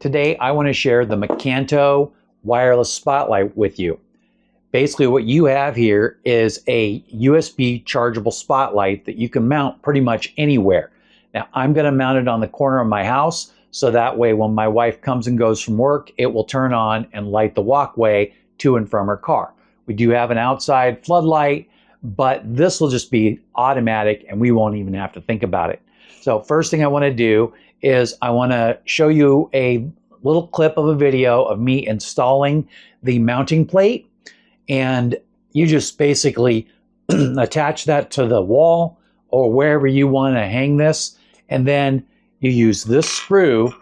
Today, I want to share the Mecanto Wireless Spotlight with you. Basically, what you have here is a USB chargeable spotlight that you can mount pretty much anywhere. Now, I'm going to mount it on the corner of my house, so that way when my wife comes and goes from work, it will turn on and light the walkway to and from her car. We do have an outside floodlight, but this will just be automatic and we won't even have to think about it. So first thing I want to do is I want to show you a little clip of a video of me installing the mounting plate, and you just basically attach that to the wall or wherever you want to hang this, and then you use this screw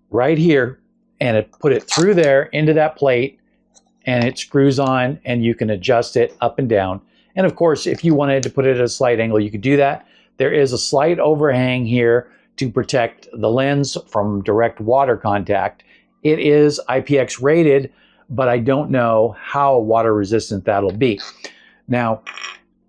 right here and put it through there into that plate, and it screws on and you can adjust it up and down. And of course, if you wanted to put it at a slight angle, you could do that. There is a slight overhang here to protect the lens from direct water contact. It is IPX rated, but I don't know how water resistant that'll be. Now,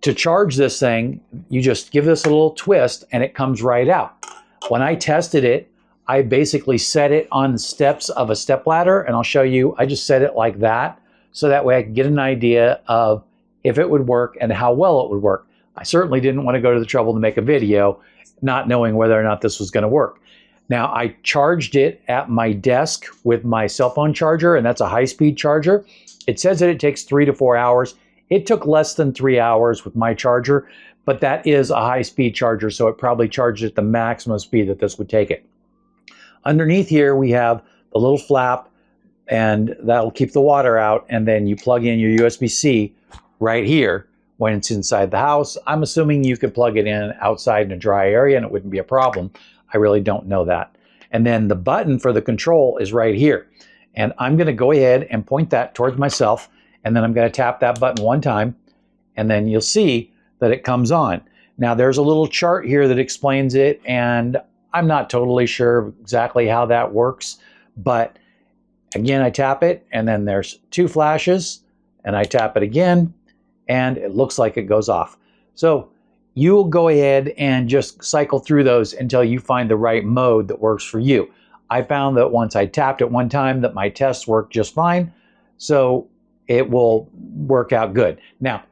to charge this thing, you just give this a little twist and it comes right out. When I tested it, I basically set it on the steps of a stepladder, and I'll show you, I just set it like that, so that way I can get an idea of if it would work and how well it would work. I certainly didn't want to go to the trouble to make a video not knowing whether or not this was going to work. Now, I charged it at my desk with my cell phone charger, and that's a high-speed charger. It says that it takes 3 to 4 hours. It took less than 3 hours with my charger, but that is a high-speed charger, so it probably charged at the maximum speed that this would take it. Underneath here, we have the little flap, and that'll keep the water out, and then you plug in your USB-C right here when it's inside the house. I'm assuming you could plug it in outside in a dry area and it wouldn't be a problem. I really don't know that. And then the button for the control is right here. And I'm going to go ahead and point that towards myself, and then I'm going to tap that button one time, and then you'll see that it comes on. Now, there's a little chart here that explains it, and I'm not totally sure exactly how that works, but again, I tap it, and then there's 2 flashes, and I tap it again, and it looks like it goes off. So you'll go ahead and just cycle through those until you find the right mode that works for you. I found that once I tapped it one time that my tests worked just fine, so it will work out good. Now,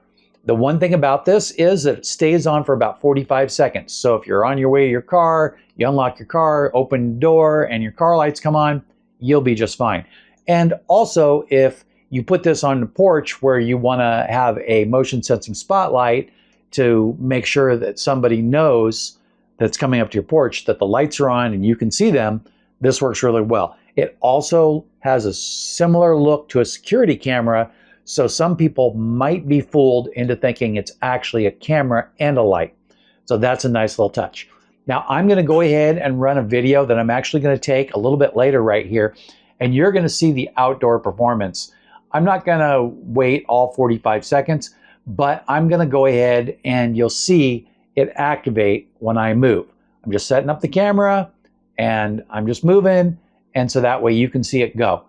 the one thing about this is that it stays on for about 45 seconds. So if you're on your way to your car, you unlock your car, open the door, and your car lights come on, you'll be just fine. And also, if you put this on the porch where you want to have a motion sensing spotlight to make sure that somebody knows that's coming up to your porch that the lights are on and you can see them, this works really well. It also has a similar look to a security camera, so some people might be fooled into thinking it's actually a camera and a light. So that's a nice little touch. Now, I'm going to go ahead and run a video that I'm actually going to take a little bit later right here, and you're going to see the outdoor performance. I'm not going to wait all 45 seconds, but I'm going to go ahead and you'll see it activate when I move. I'm just setting up the camera and I'm just moving, and so that way you can see it go.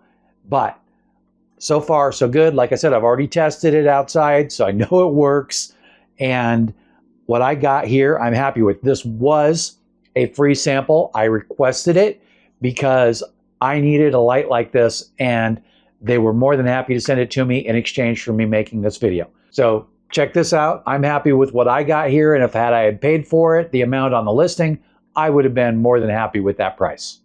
But so far, so good. Like I said, I've already tested it outside, so I know it works. And what I got here, I'm happy with. This was a free sample. I requested it because I needed a light like this, and they were more than happy to send it to me in exchange for me making this video. So check this out. I'm happy with what I got here, and if I had paid for it, the amount on the listing, I would have been more than happy with that price.